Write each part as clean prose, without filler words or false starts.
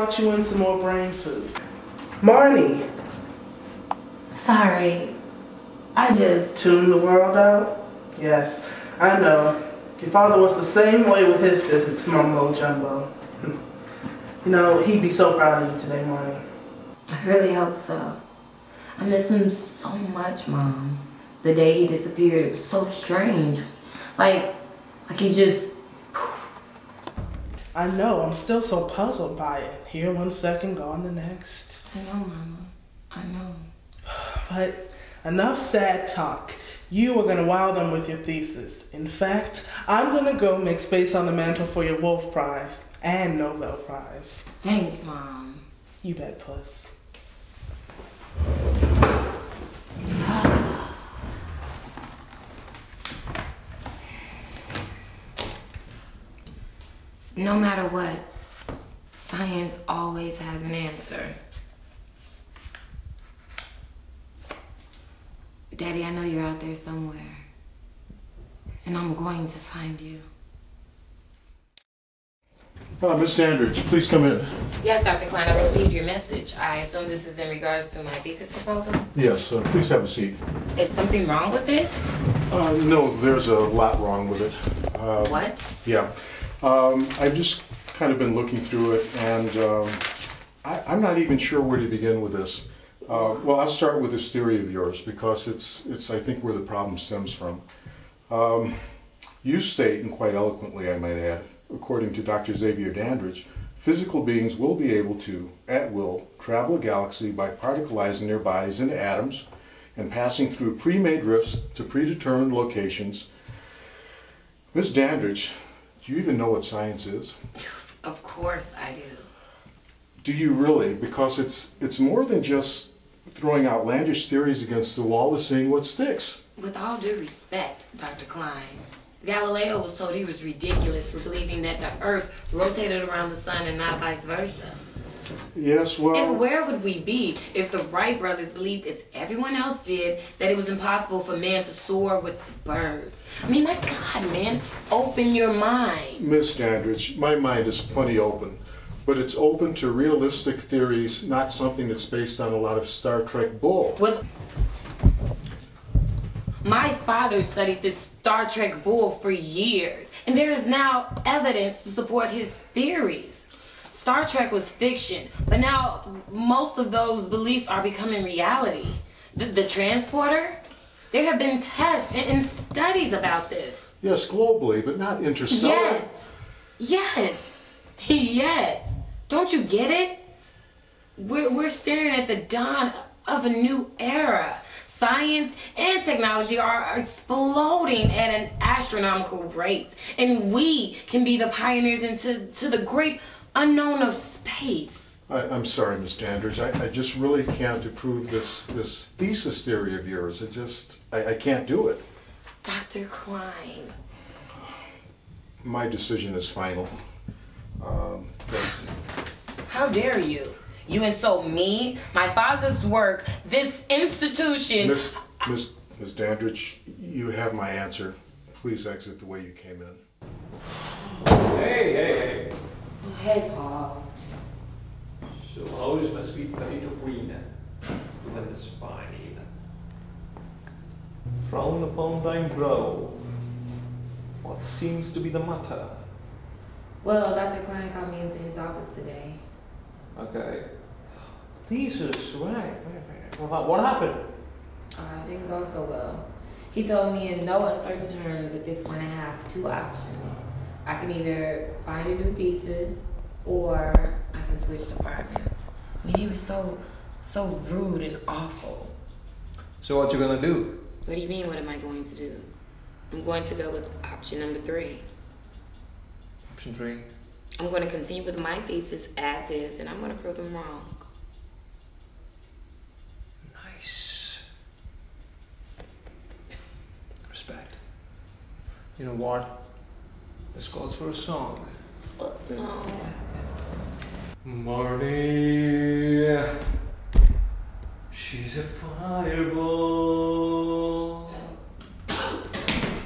brought you in some more brain food. Marnie. Sorry. I just... Tune the world out? Yes, I know. Your father was the same way with his physics, mumbo jumbo. You know, he'd be so proud of you today, Marnie. I really hope so. I miss him so much, Mom. The day he disappeared, it was so strange. Like he just... I know, I'm still so puzzled by it. Here one second, gone the next. I know, Mama. I know. But enough sad talk. You are going to wow them with your thesis. In fact, I'm going to go make space on the mantle for your Wolf Prize and Nobel Prize. Thanks, Mom. You bet, puss. No matter what, science always has an answer. Daddy, I know you're out there somewhere, and I'm going to find you. Miss Sandridge, please come in. Yes, Dr. Klein, I received your message. I assume this is in regards to my thesis proposal? Yes, please have a seat. Is something wrong with it? No, there's a lot wrong with it. What? Yeah. I've just kind of been looking through it, and I'm not even sure where to begin with this. Well, I'll start with this theory of yours, because it's I think, where the problem stems from. You state, and quite eloquently I might add, according to Dr. Xavier Dandridge, physical beings will be able to, at will, travel a galaxy by particleizing their bodies into atoms and passing through pre-made rifts to predetermined locations. Ms. Dandridge, do you even know what science is? Of course I do. Do you really? Because it's more than just throwing outlandish theories against the wall to seeing what sticks. With all due respect, Dr. Klein, Galileo was told he was ridiculous for believing that the Earth rotated around the sun and not vice versa. Yes, well... And where would we be if the Wright brothers believed, as everyone else did, that it was impossible for man to soar with birds? I mean, my God, man, open your mind. Miss Dandridge, my mind is plenty open, but it's open to realistic theories, not something that's based on a lot of Star Trek bull. Well, my father studied this Star Trek bull for years, and there is now evidence to support his theories. Star Trek was fiction, but now most of those beliefs are becoming reality. The transporter? There have been tests and studies about this. Yes, globally, but not interstellar. Yet. Don't you get it? We're staring at the dawn of a new era. Science and technology are exploding at an astronomical rate, and we can be the pioneers into the great unknown of space. I'm sorry, Miss Dandridge. I just really can't approve this thesis theory of yours. I can't do it. Dr. Klein. My decision is final. How dare you? You insult me, my father's work, this institution. Miss Dandridge, you have my answer. Please exit the way you came in. Hey. Oh, hey, Paul. Suppose must be pretty green. That is fine. Frown upon thine brow. What seems to be the matter? Well, Dr. Klein called me into his office today. Okay. Thesis, right. What happened? It didn't go so well. He told me in no uncertain terms at this point I have two options. I can either find a new thesis or I can switch departments. I mean, he was so rude and awful. So what you gonna do? What do you mean, what am I going to do? I'm going to go with option number 3. Option 3. I'm going to continue with my thesis as is, and I'm going to prove them wrong. Nice. Respect. You know what? This calls for a song. No. Marty, she's a fireball.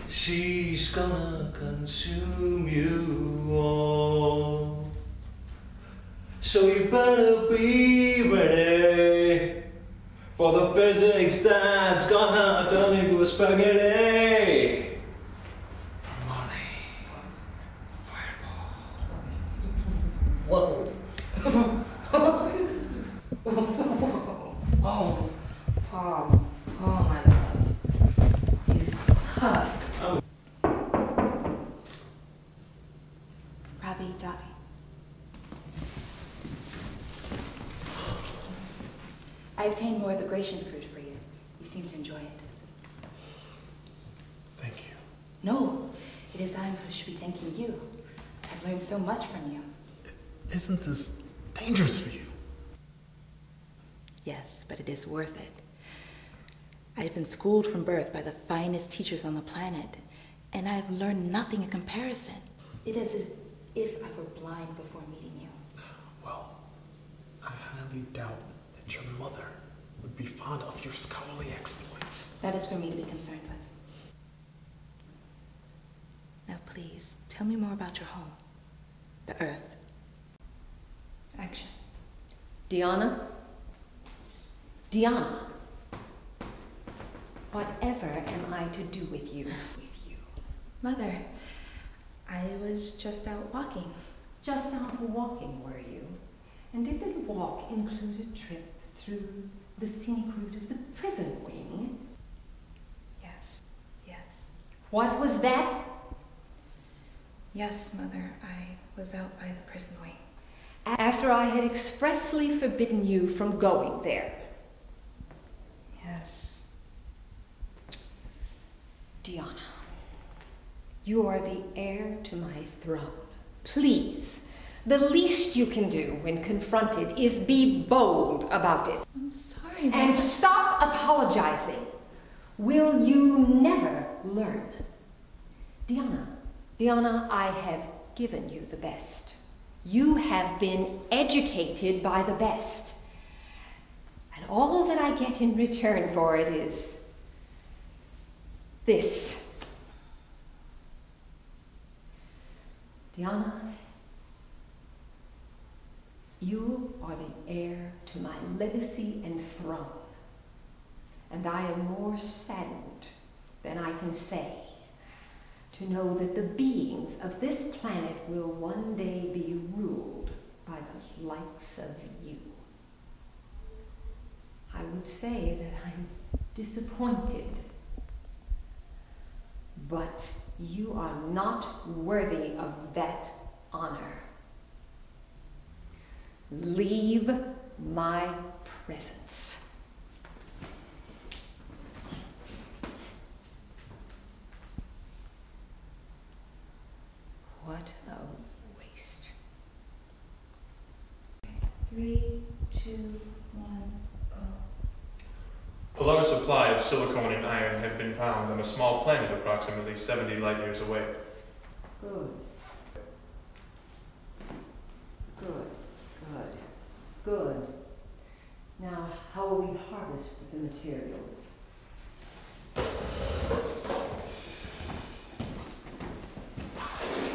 She's gonna consume you all. So you better be ready for the physics that's gonna turn into a spaghetti. For money. Fireball. Whoa. Oh, Paul. Oh my God. You suck. Robbie, Dobby. I obtained more of the Gratian fruit for you. You seem to enjoy it. Thank you. No, it is I who should be thanking you. I've learned so much from you. Isn't this dangerous for you? Yes, but it is worth it. I've been schooled from birth by the finest teachers on the planet, and I've learned nothing in comparison. It is as if I were blind before meeting you. Well, I highly doubt that your mother would be fond of your scholarly exploits. That is for me to be concerned with. Now please, tell me more about your home. The Earth. Action. Dhyanna? Dhyanna, whatever am I to do with you? Mother, I was just out walking. Just out walking, were you? And did that walk include a trip through the scenic route of the prison wing? Yes. Yes. What was that? Yes, Mother, I was out by the prison wing. After I had expressly forbidden you from going there. Yes. Dhyanna, you are the heir to my throne. Please, the least you can do when confronted is be bold about it. I'm sorry, Mother. And stop apologizing. Will you never learn? Dhyanna, I have given you the best. You have been educated by the best. And all that I get in return for it is this. Dhyanna, you are the heir to my legacy and throne. And I am more saddened than I can say to know that the beings of this planet will one day be ruled by the likes of you. I would say that I'm disappointed, but you are not worthy of that honor. Leave my presence. What a waste. 3, 2, 1, go. A large supply of silicone and iron had been found on a small planet approximately 70 light years away. Good. Good, good, good. Now, how will we harvest the materials?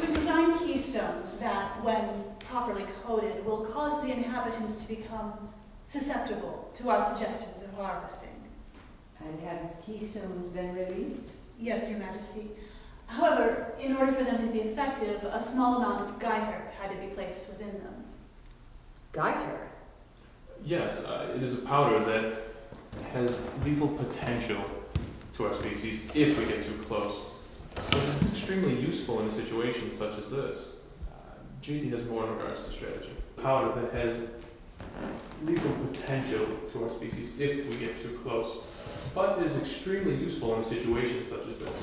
We've designed keystones that, when properly coated, will cause the inhabitants to become susceptible to our suggestions of harvesting. And have the keystones been released? Yes, Your Majesty. However, in order for them to be effective, a small amount of goiter had to be placed within them. Goiter? Yes, it is a powder that has lethal potential to our species if we get too close. But it's extremely useful in a situation such as this. JT has more in regards to strategy. Powder that has lethal potential to our species if we get too close, but it is extremely useful in a situation such as this.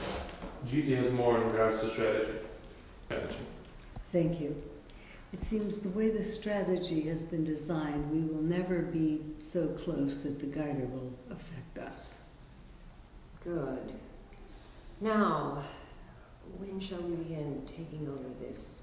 GT has more in regards to strategy. Thank you. It seems the way the strategy has been designed, we will never be so close that the goiter will affect us. Good. Now, when shall we begin taking over this